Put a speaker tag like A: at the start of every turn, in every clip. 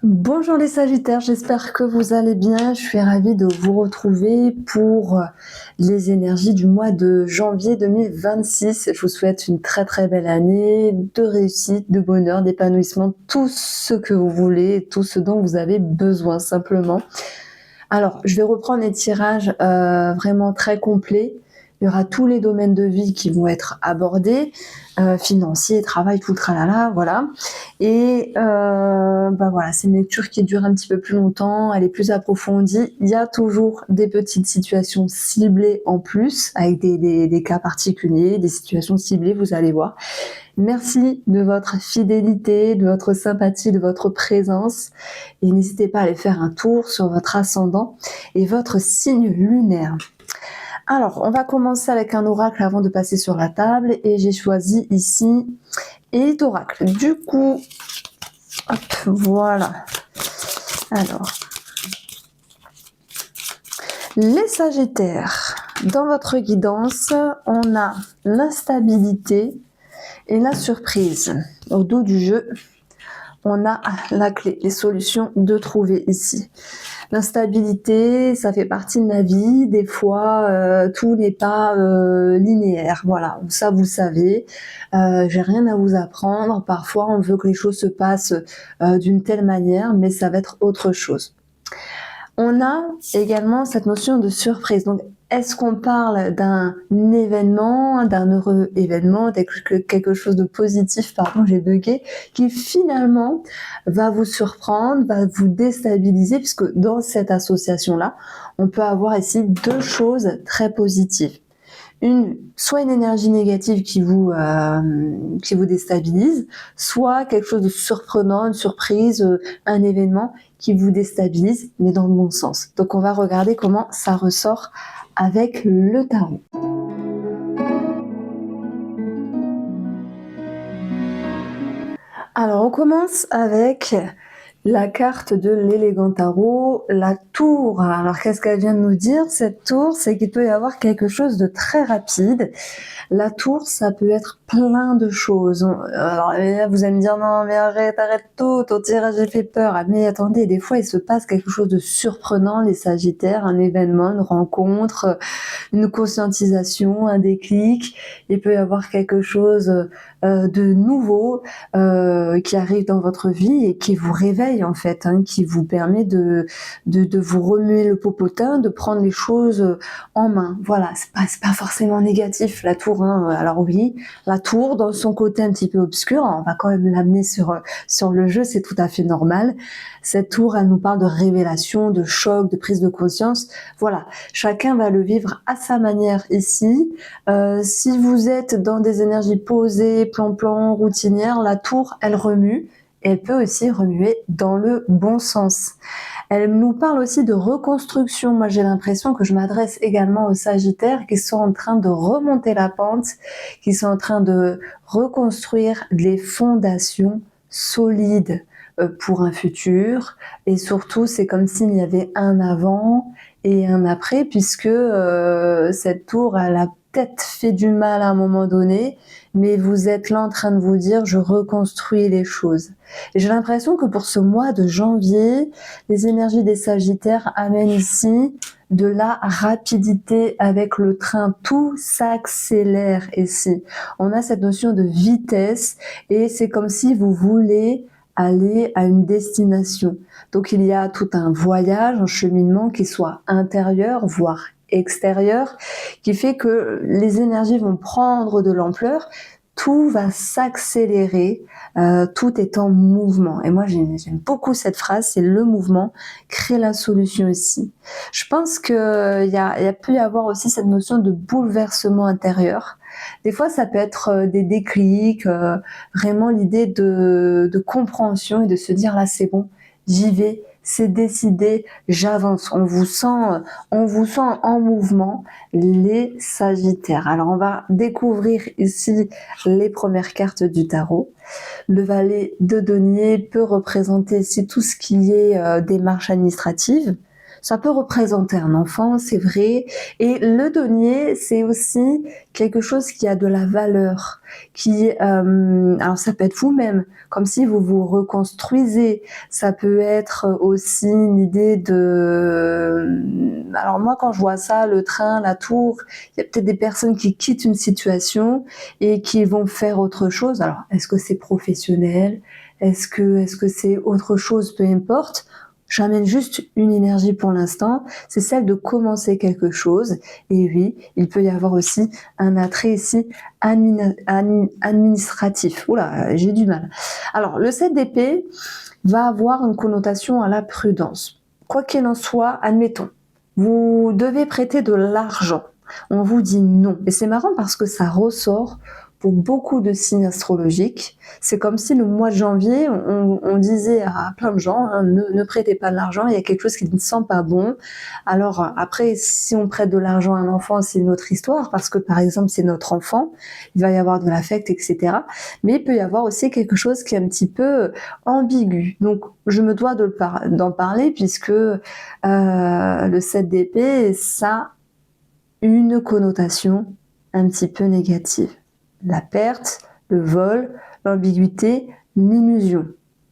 A: Bonjour les Sagittaires, j'espère que vous allez bien. Je suis ravie de vous retrouver pour les énergies du mois de janvier 2026. Je vous souhaite une très très belle année, de réussite, de bonheur, d'épanouissement, tout ce que vous voulez, tout ce dont vous avez besoin simplement. Alors, je vais reprendre les tirages vraiment très complets. Il y aura tous les domaines de vie qui vont être abordés, financier, travail, tout le tralala, voilà. Et voilà, c'est une lecture qui dure un petit peu plus longtemps, elle est plus approfondie. Il y a toujours des petites situations ciblées en plus, avec des cas particuliers, des situations ciblées, vous allez voir. Merci de votre fidélité, de votre sympathie, de votre présence. Et n'hésitez pas à aller faire un tour sur votre ascendant et votre signe lunaire. Alors, on va commencer avec un oracle avant de passer sur la table. Et j'ai choisi ici Élite Oracle. Du coup, hop, voilà. Alors, les Sagittaires, dans votre guidance, on a l'instabilité et la surprise. Au dos du jeu, on a la clé, les solutions de trouver ici. L'instabilité, ça fait partie de la vie. Des fois, tout n'est pas linéaire. Voilà, ça vous savez. J'ai rien à vous apprendre. Parfois, on veut que les choses se passent d'une telle manière, mais ça va être autre chose. On a également cette notion de surprise. Donc, est-ce qu'on parle d'un événement, d'un heureux événement, quelque chose de positif, pardon, j'ai bugué, qui finalement va vous surprendre, va vous déstabiliser, puisque dans cette association-là, on peut avoir ici deux choses très positives. Soit une énergie négative qui vous déstabilise, soit quelque chose de surprenant, une surprise, un événement qui vous déstabilise, mais dans le bon sens. Donc on va regarder comment ça ressort avec le tarot. Alors on commence avec la carte de l'élégant tarot, la tour. Alors qu'est-ce qu'elle vient de nous dire? Cette tour, c'est qu'il peut y avoir quelque chose de très rapide. La tour, ça peut être plein de choses. Alors vous allez me dire, non mais arrête tout, ton tirage a fait peur. Mais attendez, des fois il se passe quelque chose de surprenant, les Sagittaires, un événement, une rencontre, une conscientisation, un déclic. Il peut y avoir quelque chose de nouveau qui arrive dans votre vie et qui vous réveille en fait, qui vous permet de vous remuer le popotin, de prendre les choses en main. Voilà, c'est pas forcément négatif la tour. Alors oui, la tour dans son côté un petit peu obscur, on va quand même l'amener sur le jeu, c'est tout à fait normal. Cette tour, elle nous parle de révélation, de choc, de prise de conscience. Voilà, chacun va le vivre à sa manière ici. Si vous êtes dans des énergies posées, plan-plan, routinières, la tour, elle remue. Et elle peut aussi remuer dans le bon sens. Elle nous parle aussi de reconstruction. Moi, j'ai l'impression que je m'adresse également aux Sagittaires qui sont en train de remonter la pente, qui sont en train de reconstruire les fondations solides pour un futur. Et surtout, c'est comme s'il y avait un avant et un après, puisque cette tour, elle a peut-être fait du mal à un moment donné, mais vous êtes là en train de vous dire, je reconstruis les choses. Et j'ai l'impression que pour ce mois de janvier, les énergies des Sagittaires amènent ici de la rapidité avec le train. Tout s'accélère ici. On a cette notion de vitesse et c'est comme si vous voulez aller à une destination. Donc il y a tout un voyage, un cheminement qui soit intérieur, voire extérieur, qui fait que les énergies vont prendre de l'ampleur, tout va s'accélérer, tout est en mouvement. Et moi j'aime beaucoup cette phrase, c'est le mouvement crée la solution ici. Je pense que il peut y avoir aussi cette notion de bouleversement intérieur. Des fois ça peut être des déclics, vraiment l'idée de compréhension et de se dire là c'est bon, j'y vais, c'est décidé, j'avance. On vous sent en mouvement, les Sagittaires. Alors on va découvrir ici les premières cartes du tarot. Le valet de denier peut représenter ici tout ce qui est démarche administrative, Ça peut représenter un enfant, c'est vrai. Et le denier, c'est aussi quelque chose qui a de la valeur, alors ça peut être vous-même, comme si vous vous reconstruisez. Ça peut être aussi une idée alors moi, quand je vois ça, le train, la tour, il y a peut-être des personnes qui quittent une situation et qui vont faire autre chose. Alors, est-ce que c'est professionnel? Est-ce que c'est autre chose? Peu importe. J'amène juste une énergie pour l'instant, c'est celle de commencer quelque chose. Et oui, il peut y avoir aussi un attrait ici administratif. Oula, j'ai du mal. Alors, le 7 d'épée va avoir une connotation à la prudence. Quoi qu'il en soit, admettons, vous devez prêter de l'argent. On vous dit non. Et c'est marrant parce que ça ressort pour beaucoup de signes astrologiques. C'est comme si le mois de janvier, on disait à plein de gens, hein, ne prêtez pas de l'argent, il y a quelque chose qui ne sent pas bon. Alors après, si on prête de l'argent à un enfant, c'est une autre histoire, parce que par exemple, c'est notre enfant, il va y avoir de l'affect, etc. Mais il peut y avoir aussi quelque chose qui est un petit peu ambigu. Donc, je me dois d'en parler, puisque le 7 d'épée, ça a une connotation un petit peu négative. La perte, le vol, l'ambiguïté, l'illusion.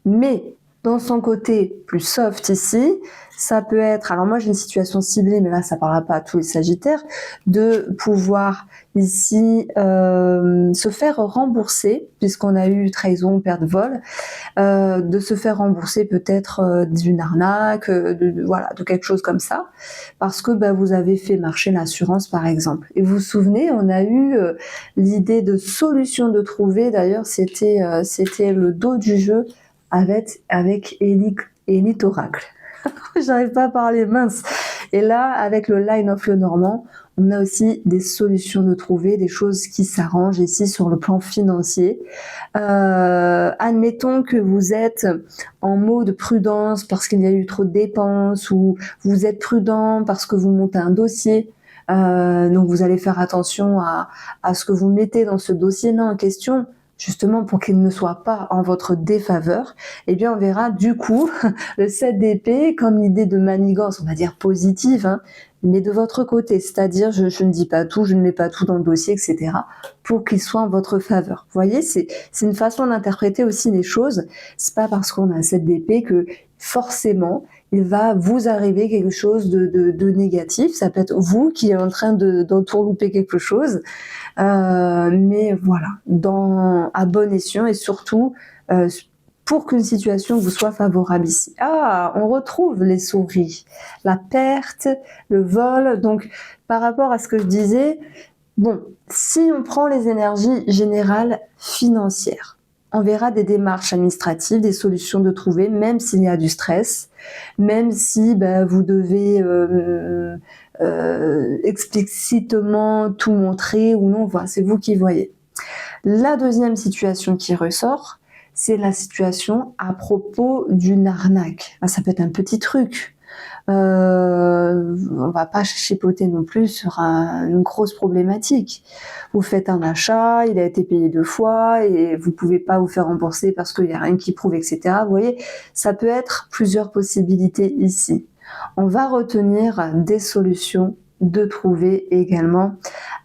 A: Mais dans son côté plus soft ici, ça peut être, alors moi j'ai une situation ciblée, mais là ça ne parlera pas à tous les Sagittaires, de pouvoir ici se faire rembourser, puisqu'on a eu trahison, perte, vol, de se faire rembourser peut-être d'une arnaque, voilà, de quelque chose comme ça, parce que vous avez fait marcher l'assurance par exemple. Et vous vous souvenez, on a eu l'idée de solution de trouver, d'ailleurs c'était le dos du jeu avec Élite Oracle. J'arrive pas à parler, mince. Et là, avec le Line of Lenormand, on a aussi des solutions de trouver, des choses qui s'arrangent ici sur le plan financier. Admettons que vous êtes en mode prudence parce qu'il y a eu trop de dépenses, ou vous êtes prudent parce que vous montez un dossier. Donc vous allez faire attention à ce que vous mettez dans ce dossier-là en question, justement pour qu'il ne soit pas en votre défaveur. Eh bien on verra du coup le 7 d'épée comme idée de manigance, on va dire positive, hein, mais de votre côté, c'est-à-dire je ne dis pas tout, je ne mets pas tout dans le dossier, etc., pour qu'il soit en votre faveur. Vous voyez, c'est une façon d'interpréter aussi les choses. C'est pas parce qu'on a un 7 d'épée que forcément il va vous arriver quelque chose de négatif. Ça peut être vous qui êtes en train d'entourlouper quelque chose, mais voilà, à bon escient, et surtout pour qu'une situation vous soit favorable ici. Ah, on retrouve les souris, la perte, le vol. Donc par rapport à ce que je disais, bon, si on prend les énergies générales financières, on verra des démarches administratives, des solutions de trouver, même s'il y a du stress, même si vous devez explicitement tout montrer ou non, voilà, c'est vous qui voyez. La deuxième situation qui ressort, c'est la situation à propos d'une arnaque. Ça peut être un petit truc. On va pas chipoter non plus sur une grosse problématique. Vous faites un achat, il a été payé 2 fois et vous pouvez pas vous faire rembourser parce qu'il y a rien qui prouve, etc. Vous voyez, ça peut être plusieurs possibilités ici. On va retenir des solutions de trouver également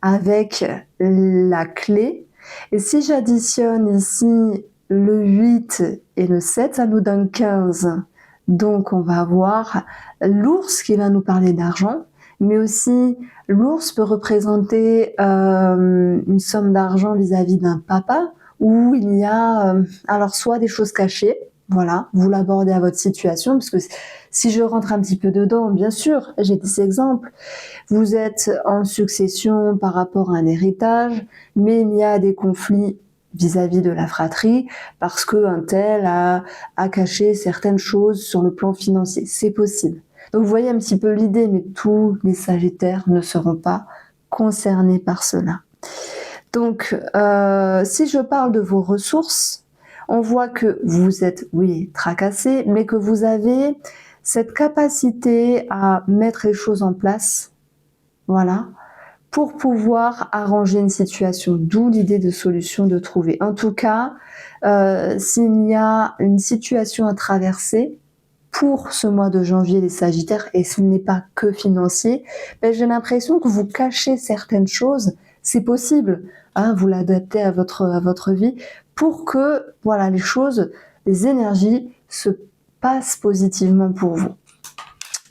A: avec la clé. Et si j'additionne ici le 8 et le 7, ça nous donne 15. Donc on va avoir l'ours qui va nous parler d'argent, mais aussi l'ours peut représenter une somme d'argent vis-à-vis d'un papa, où il y a alors soit des choses cachées, voilà, vous l'abordez à votre situation, parce que si je rentre un petit peu dedans, bien sûr, j'ai des exemples. Vous êtes en succession par rapport à un héritage, mais il y a des conflits vis-à-vis de la fratrie, parce qu'un tel a caché certaines choses sur le plan financier. C'est possible. Donc vous voyez un petit peu l'idée, mais tous les Sagittaires ne seront pas concernés par cela. Donc, si je parle de vos ressources, on voit que vous êtes, oui, tracassé, mais que vous avez cette capacité à mettre les choses en place, voilà, pour pouvoir arranger une situation, d'où l'idée de solution de trouver. En tout cas, s'il y a une situation à traverser, pour ce mois de janvier, les Sagittaires, et ce n'est pas que financier, ben, j'ai l'impression que vous cachez certaines choses. C'est possible, hein, vous l'adaptez à votre vie pour que voilà, les choses, les énergies se passent positivement pour vous.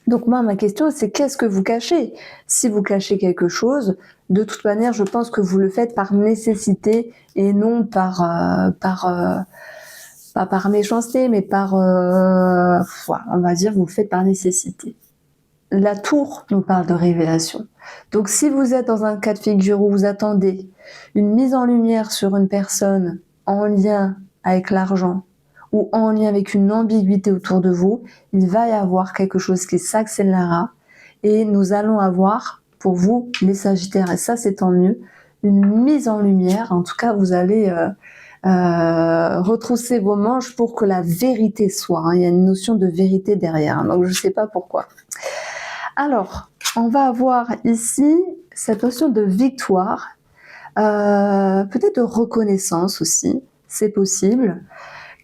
A: Donc moi, ma question, c'est qu'est-ce que vous cachez? Si vous cachez quelque chose, de toute manière, je pense que vous le faites par nécessité et non pas par méchanceté, mais on va dire, vous le faites par nécessité. La tour nous parle de révélation. Donc si vous êtes dans un cas de figure où vous attendez une mise en lumière sur une personne en lien avec l'argent, ou en lien avec une ambiguïté autour de vous, il va y avoir quelque chose qui s'accélérera et nous allons avoir, pour vous, les Sagittaires, et ça c'est tant mieux, une mise en lumière. En tout cas, vous allez retrousser vos manches pour que la vérité soit. Hein. Il y a une notion de vérité derrière, donc je ne sais pas pourquoi. Alors, on va avoir ici cette notion de victoire, peut-être de reconnaissance aussi, c'est possible.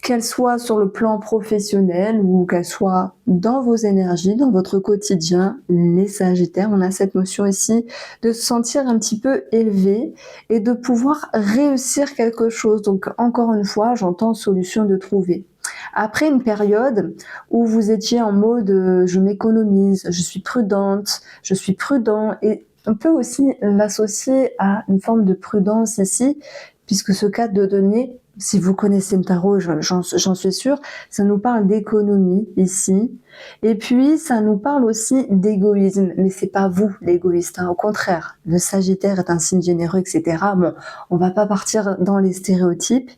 A: Qu'elle soit sur le plan professionnel ou qu'elle soit dans vos énergies, dans votre quotidien, les Sagittaires, on a cette notion ici de se sentir un petit peu élevé et de pouvoir réussir quelque chose. Donc encore une fois, j'entends solution de trouver. Après une période où vous étiez en mode je m'économise, je suis prudente, je suis prudent, et on peut aussi l'associer à une forme de prudence ici, puisque ce cadre de données, si vous connaissez le tarot, j'en suis sûre, ça nous parle d'économie ici, et puis ça nous parle aussi d'égoïsme, mais c'est pas vous l'égoïste, hein. Au contraire, le Sagittaire est un signe généreux, etc. Bon, on va pas partir dans les stéréotypes,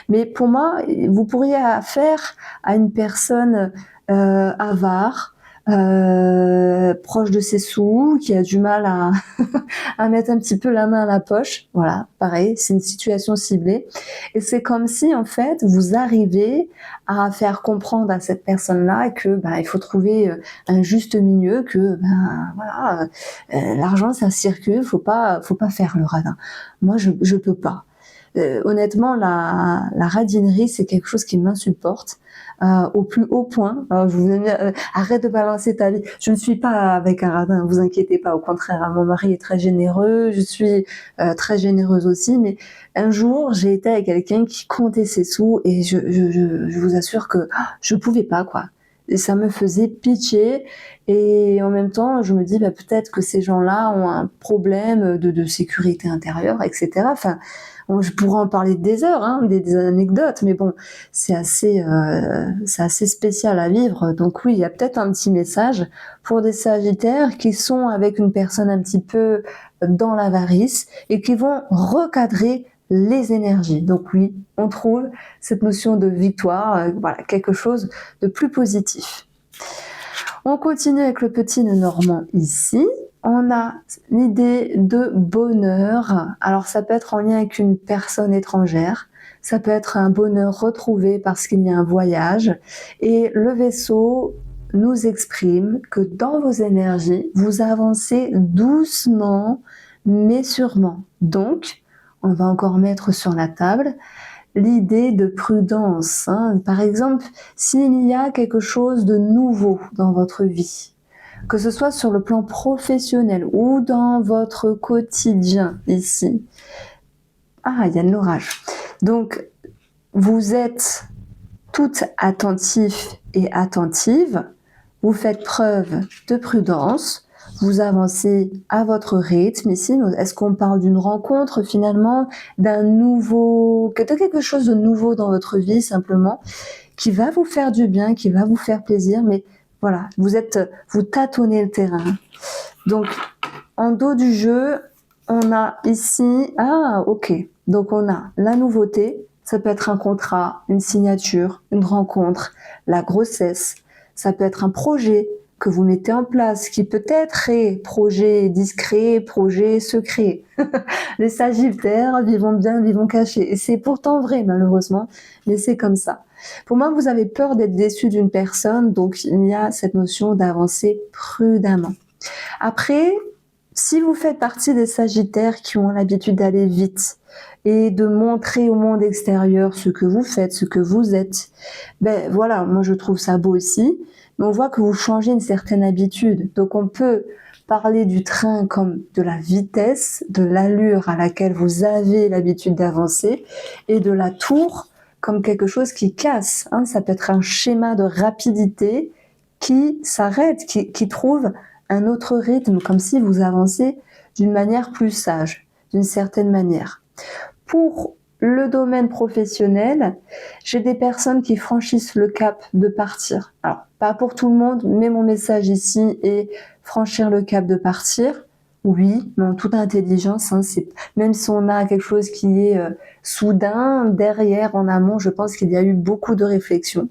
A: mais pour moi, vous pourriez affaire à une personne avare, proche de ses sous, qui a du mal à, à mettre un petit peu la main à la poche. Voilà, pareil, c'est une situation ciblée. Et c'est comme si, en fait, vous arrivez à faire comprendre à cette personne-là que il faut trouver un juste milieu, que voilà, l'argent ça circule, faut pas faire le radin. Moi, je peux pas. Honnêtement, la radinerie, c'est quelque chose qui m'insupporte au plus haut point. Je vous aime bien, arrête de balancer ta vie. Je ne suis pas avec un radin, vous inquiétez pas. Au contraire, mon mari est très généreux, je suis très généreuse aussi. Mais un jour, j'ai été avec quelqu'un qui comptait ses sous et je vous assure que je pouvais pas, quoi. Et ça me faisait pitié, et en même temps, je me dis peut-être que ces gens-là ont un problème de sécurité intérieure, etc. Enfin, je pourrais en parler des heures, hein, des anecdotes, mais bon, c'est assez spécial à vivre. Donc oui, il y a peut-être un petit message pour des Sagittaires qui sont avec une personne un petit peu dans l'avarice et qui vont recadrer les énergies. Donc oui, on trouve cette notion de victoire, voilà, quelque chose de plus positif. On continue avec le petit nœud normand ici. On a l'idée de bonheur. Alors ça peut être en lien avec une personne étrangère, ça peut être un bonheur retrouvé parce qu'il y a un voyage, et le vaisseau nous exprime que dans vos énergies, vous avancez doucement mais sûrement. Donc, on va encore mettre sur la table l'idée de prudence. Hein. Par exemple, s'il y a quelque chose de nouveau dans votre vie, que ce soit sur le plan professionnel ou dans votre quotidien ici. Ah, il y a de l'orage. Donc, vous êtes toutes attentifs et attentives, vous faites preuve de prudence, vous avancez à votre rythme. Ici, est-ce qu'on parle d'une rencontre finalement, de quelque chose de nouveau dans votre vie simplement, qui va vous faire du bien, qui va vous faire plaisir, mais voilà, vous tâtonnez le terrain. Donc, en dos du jeu, on a ici, donc on a la nouveauté, ça peut être un contrat, une signature, une rencontre, la grossesse, ça peut être un projet que vous mettez en place, qui peut-être est projet discret, projet secret. Les Sagittaires vivons bien, vivons cachés. Et c'est pourtant vrai, malheureusement, mais c'est comme ça. Pour moi, vous avez peur d'être déçu d'une personne, donc il y a cette notion d'avancer prudemment. Après, Si vous faites partie des Sagittaires qui ont l'habitude d'aller vite et de montrer au monde extérieur ce que vous faites, ce que vous êtes, ben voilà, moi je trouve ça beau aussi, mais on voit que vous changez une certaine habitude. Donc on peut parler du train comme de la vitesse, de l'allure à laquelle vous avez l'habitude d'avancer, et de la tour comme quelque chose qui casse. Ça peut être un schéma de rapidité qui s'arrête, qui trouve un autre rythme, comme si vous avancez d'une manière plus sage, d'une certaine manière. Pour le domaine professionnel, j'ai des personnes qui franchissent le cap de partir. Alors, pas pour tout le monde, mais mon message ici est franchir le cap de partir. Oui, mais en toute intelligence, même si on a quelque chose qui est soudain, derrière, en amont, je pense qu'il y a eu beaucoup de réflexion.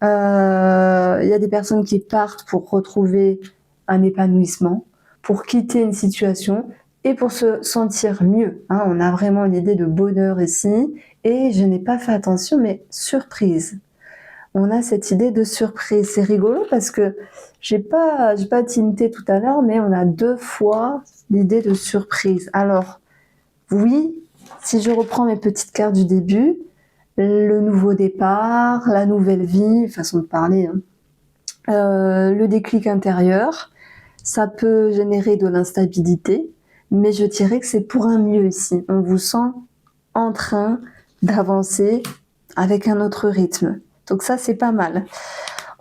A: Il y a des personnes qui partent pour retrouver un épanouissement, pour quitter une situation et pour se sentir mieux. On a vraiment une idée de bonheur ici, et je n'ai pas fait attention, mais surprise. On a cette idée de surprise. C'est rigolo parce que j'ai pas tinté tout à l'heure, mais on a 2 fois l'idée de surprise. Alors, oui, si je reprends mes petites cartes du début, le nouveau départ, la nouvelle vie, façon de parler, le déclic intérieur, ça peut générer de l'instabilité, mais je dirais que c'est pour un mieux ici. On vous sent en train d'avancer avec un autre rythme. Donc ça, c'est pas mal.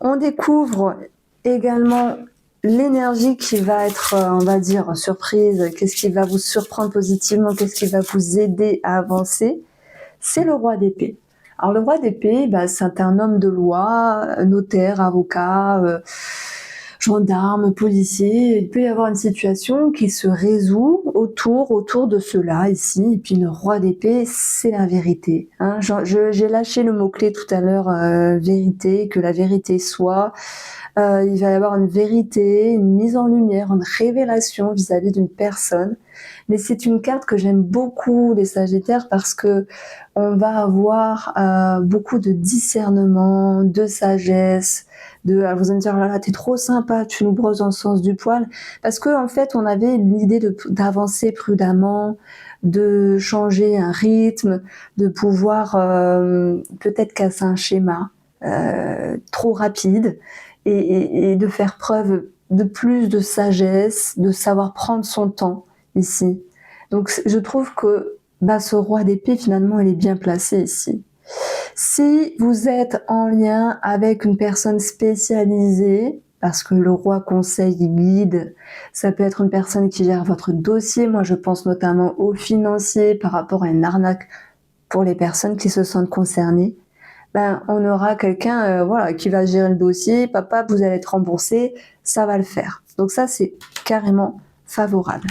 A: On découvre également l'énergie qui va être, on va dire, surprise. Qu'est-ce qui va vous surprendre positivement? Qu'est-ce qui va vous aider à avancer? C'est le roi d'épée. Alors le roi d'épée, c'est un homme de loi, notaire, avocat, gendarme, policier. Il peut y avoir une situation qui se résout autour de cela ici. Et puis le roi d'épée, c'est la vérité. J'ai lâché le mot-clé tout à l'heure, vérité, que la vérité soit. Il va y avoir une vérité, une mise en lumière, une révélation vis-à-vis d'une personne. Mais c'est une carte que j'aime beaucoup, les Sagittaires, parce que on va avoir beaucoup de discernement, de sagesse, alors vous allez me dire, oh là là, t'es trop sympa, tu nous brosses dans le sens du poil. Parce que en fait, on avait l'idée d'avancer prudemment, de changer un rythme, de pouvoir peut-être casser un schéma trop rapide, et de faire preuve de plus de sagesse, de savoir prendre son temps ici. Donc je trouve que ce roi d'épée, finalement, il est bien placé ici. Si vous êtes en lien avec une personne spécialisée, parce que le roi conseille, guide, ça peut être une personne qui gère votre dossier. Moi, je pense notamment aux financiers par rapport à une arnaque pour les personnes qui se sentent concernées. On aura quelqu'un qui va gérer le dossier. Papa, vous allez être remboursé, ça va le faire. Donc ça, c'est carrément favorable.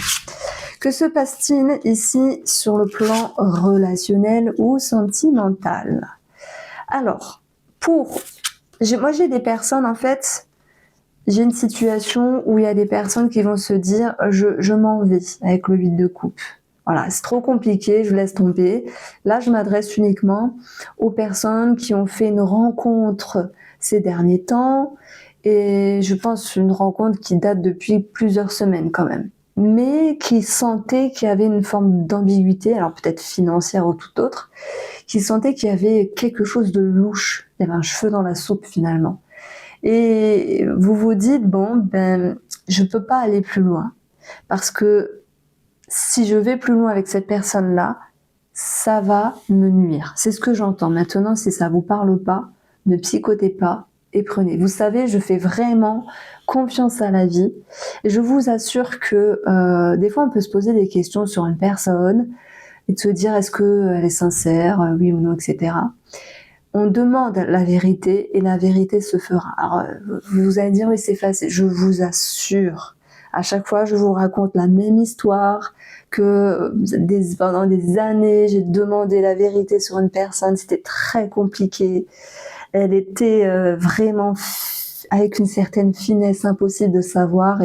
A: Que se passe-t-il ici sur le plan relationnel ou sentimental? Alors, moi j'ai des personnes, en fait, j'ai une situation où il y a des personnes qui vont se dire je m'en vais avec le 8 de coupe. Voilà, c'est trop compliqué, je laisse tomber. Là, je m'adresse uniquement aux personnes qui ont fait une rencontre ces derniers temps, et je pense une rencontre qui date depuis plusieurs semaines quand même, mais qui sentaient qu'il y avait une forme d'ambiguïté, alors peut-être financière ou tout autre, qui sentaient qu'il y avait quelque chose de louche, il y avait un cheveu dans la soupe finalement. Et vous vous dites, je peux pas aller plus loin, parce que si je vais plus loin avec cette personne-là, ça va me nuire. C'est ce que j'entends. Maintenant, si ça vous parle pas, ne psychotez pas et prenez. Vous savez, je fais vraiment confiance à la vie. Et je vous assure que des fois, on peut se poser des questions sur une personne et de se dire, est-ce qu'elle est sincère, oui ou non, etc. On demande la vérité et la vérité se fera. Alors, vous allez dire, oui, c'est facile. Je vous assure. À chaque fois, je vous raconte la même histoire, que pendant des années, j'ai demandé la vérité sur une personne. C'était très compliqué. Elle était vraiment avec une certaine finesse, impossible de savoir.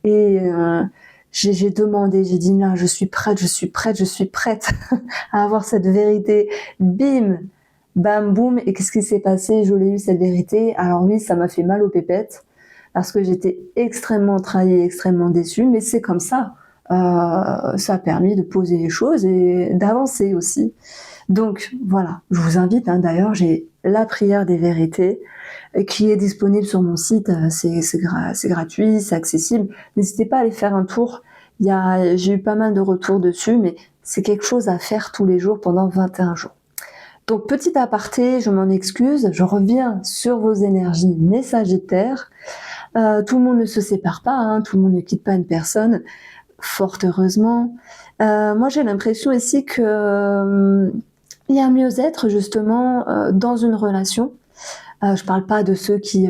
A: Et j'ai demandé, j'ai dit, là, je suis prête à avoir cette vérité. Bim, bam, boum. Et qu'est-ce qui s'est passé? Je l'ai eu, cette vérité. Alors oui, ça m'a fait mal aux pépettes, parce que j'étais extrêmement trahie, extrêmement déçue, mais c'est comme ça. ça a permis de poser les choses et d'avancer aussi. Donc voilà, je vous invite, d'ailleurs j'ai la prière des vérités qui est disponible sur mon site, c'est gratuit, c'est accessible. N'hésitez pas à aller faire un tour. J'ai eu pas mal de retours dessus, mais c'est quelque chose à faire tous les jours pendant 21 jours. Donc petit aparté, je m'en excuse, je reviens sur vos énergies, mes sagittaires. Tout le monde ne se sépare pas, tout le monde ne quitte pas une personne, fort heureusement. Moi j'ai l'impression ici que il y a un mieux-être justement dans une relation. Je parle pas de ceux qui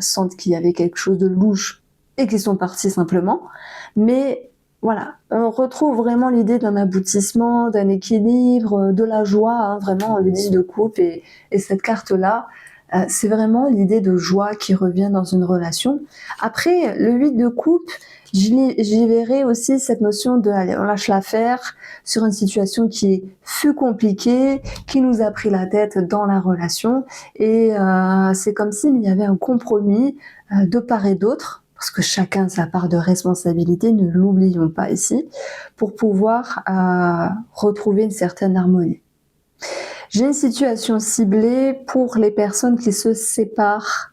A: sentent qu'il y avait quelque chose de louche et qui sont partis simplement, mais voilà, on retrouve vraiment l'idée d'un aboutissement, d'un équilibre, de la joie, vraiment le 10 de coupe et cette carte-là, c'est vraiment l'idée de joie qui revient dans une relation. Après, le 8 de coupe, j'y verrai aussi cette notion de allez, on lâche l'affaire sur une situation qui fut compliquée, qui nous a pris la tête dans la relation et c'est comme s'il y avait un compromis de part et d'autre, parce que chacun a sa part de responsabilité, ne l'oublions pas ici, pour pouvoir retrouver une certaine harmonie. J'ai une situation ciblée pour les personnes qui se séparent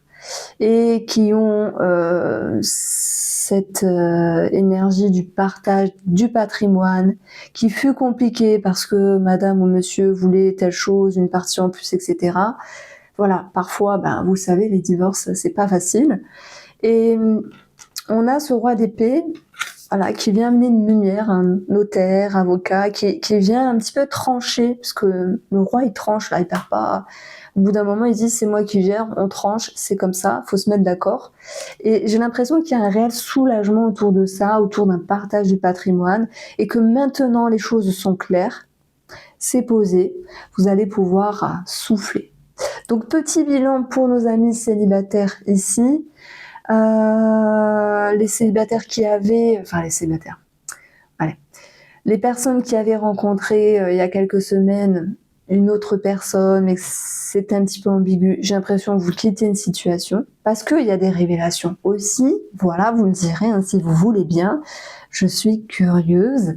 A: et qui ont cette énergie du partage du patrimoine qui fut compliquée parce que madame ou monsieur voulait telle chose, une partie en plus, etc. Voilà, parfois, vous savez, les divorces, c'est pas facile. Et on a ce roi d'épée, voilà, qui vient amener une lumière, un notaire, avocat, qui vient un petit peu trancher, parce que le roi, il tranche, là, il perd pas. Au bout d'un moment, il dit, c'est moi qui gère, on tranche, c'est comme ça, faut se mettre d'accord. Et j'ai l'impression qu'il y a un réel soulagement autour de ça, autour d'un partage du patrimoine, et que maintenant, les choses sont claires, c'est posé, vous allez pouvoir souffler. Donc, petit bilan pour nos amis célibataires ici. Les célibataires les personnes qui avaient rencontré il y a quelques semaines une autre personne, mais c'était un petit peu ambigu, j'ai l'impression que vous quittez une situation, parce qu'il y a des révélations aussi, voilà, vous me direz, si vous voulez bien, je suis curieuse,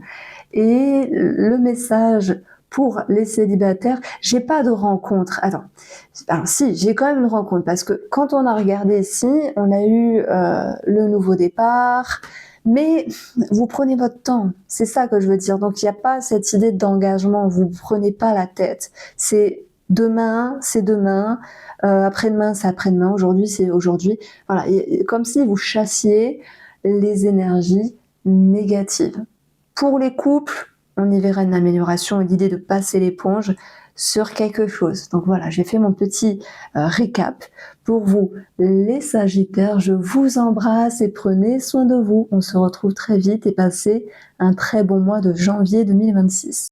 A: et le message pour les célibataires, j'ai pas de rencontre. Alors si, j'ai quand même une rencontre, parce que quand on a regardé ici, on a eu le nouveau départ, mais vous prenez votre temps, c'est ça que je veux dire. Donc il n'y a pas cette idée d'engagement, vous ne prenez pas la tête. C'est demain, après-demain, c'est après-demain, aujourd'hui, c'est aujourd'hui. Voilà, comme si vous chassiez les énergies négatives. Pour les couples, on y verra une amélioration et l'idée de passer l'éponge sur quelque chose. Donc voilà, j'ai fait mon petit récap pour vous, les Sagittaires. Je vous embrasse et prenez soin de vous. On se retrouve très vite et passez un très bon mois de janvier 2026.